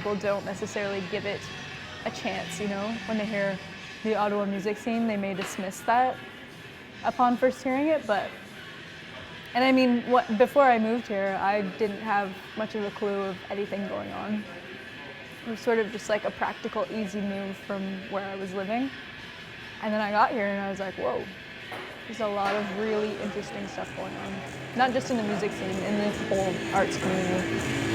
people don't necessarily give it a chance, you know? When they hear the Ottawa music scene, they may dismiss that upon first hearing it, and I mean, before I moved here, I didn't have much of a clue of anything going on. It was sort of just like a practical, easy move from where I was living. And then I got here and I was like, whoa, there's a lot of really interesting stuff going on. Not just in the music scene, in the whole arts community.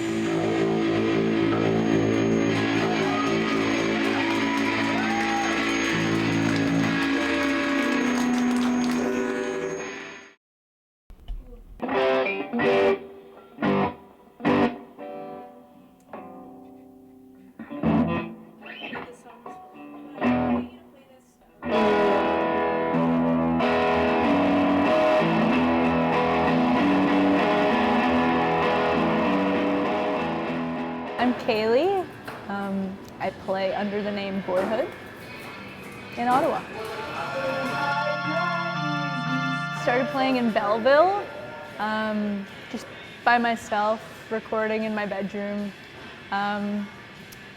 I'm Kaylee. I play under the name Boyhood in Ottawa. Started playing in Belleville, just by myself, recording in my bedroom.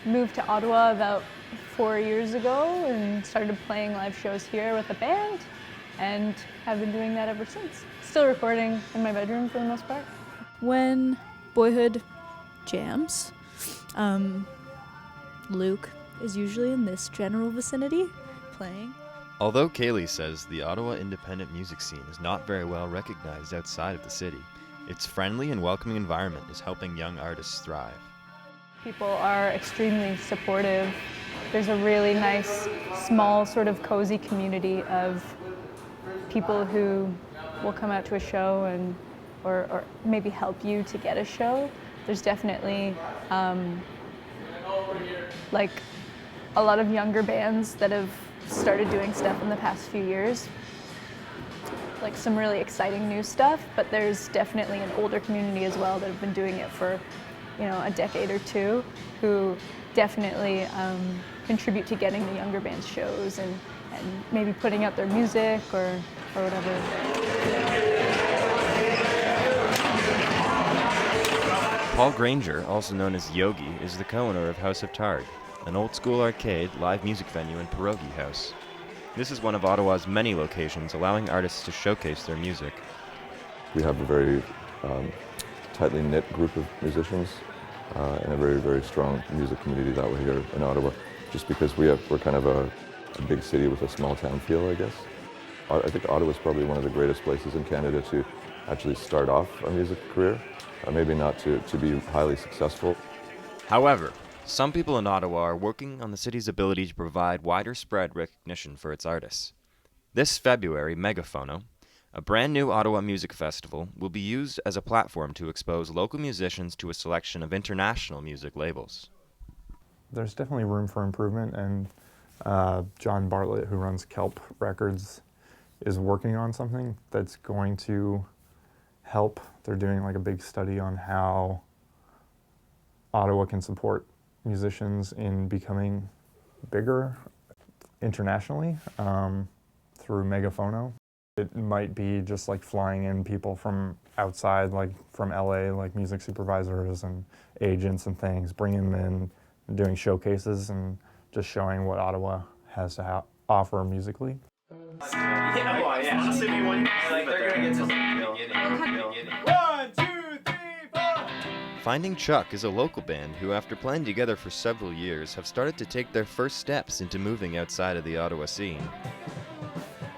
Moved to Ottawa about 4 years ago and started playing live shows here with a band, and have been doing that ever since. Still recording in my bedroom for the most part. When Boyhood jams, Luke is usually in this general vicinity playing. Although Kaylee says the Ottawa independent music scene is not very well recognized outside of the city, its friendly and welcoming environment is helping young artists thrive. People are extremely supportive. There's a really nice, small, sort of cozy community of people who will come out to a show and or maybe help you to get a show. There's definitely like a lot of younger bands that have started doing stuff in the past few years, like some really exciting new stuff, but there's definitely an older community as well that have been doing it for, you know, a decade or two, who definitely contribute to getting the younger bands shows and maybe putting out their music or whatever. Paul Granger, also known as Yogi, is the co-owner of House of Tard, an old-school arcade live music venue and pierogi house. This is one of Ottawa's many locations allowing artists to showcase their music. We have a very tightly knit group of musicians and a very, very strong music community that way here in Ottawa, just because we're kind of a big city with a small town feel, I guess. I think Ottawa is probably one of the greatest places in Canada to actually start off a music career, maybe not to be highly successful. However, some people in Ottawa are working on the city's ability to provide wider spread recognition for its artists. This February, Megaphono, a brand new Ottawa music festival, will be used as a platform to expose local musicians to a selection of international music labels. There's definitely room for improvement, and John Bartlett, who runs Kelp Records, is working on something that's going to help. They're doing like a big study on how Ottawa can support musicians in becoming bigger internationally through Megaphono. It might be just like flying in people from outside, like from LA, like music supervisors and agents and things, bringing them in, doing showcases and just showing what Ottawa has to offer musically. Finding Chuck is a local band who, after playing together for several years, have started to take their first steps into moving outside of the Ottawa scene.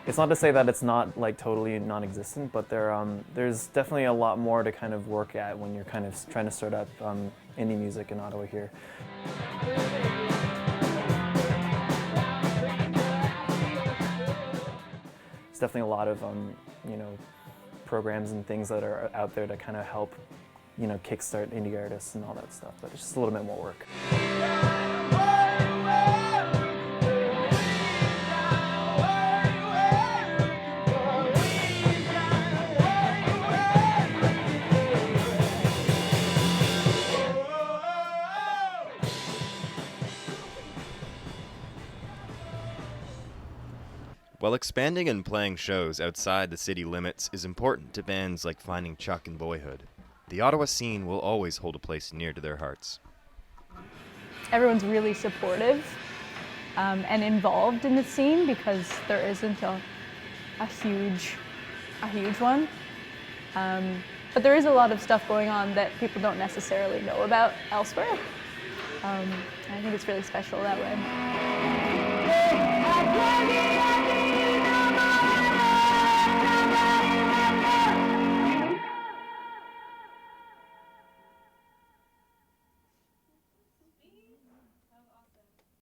It's not to say that it's not like totally non-existent, but there's definitely a lot more to kind of work at when you're kind of trying to start up indie music in Ottawa here. There's definitely a lot of you know, programs and things that are out there to kind of help, you know, kickstart indie artists and all that stuff, but it's just a little bit more work. While expanding and playing shows outside the city limits is important to bands like Finding Chuck and Boyhood, the Ottawa scene will always hold a place near to their hearts. everyone's really supportive and involved in the scene, because there isn't a huge one. But there is a lot of stuff going on that people don't necessarily know about elsewhere. And I think it's really special that way.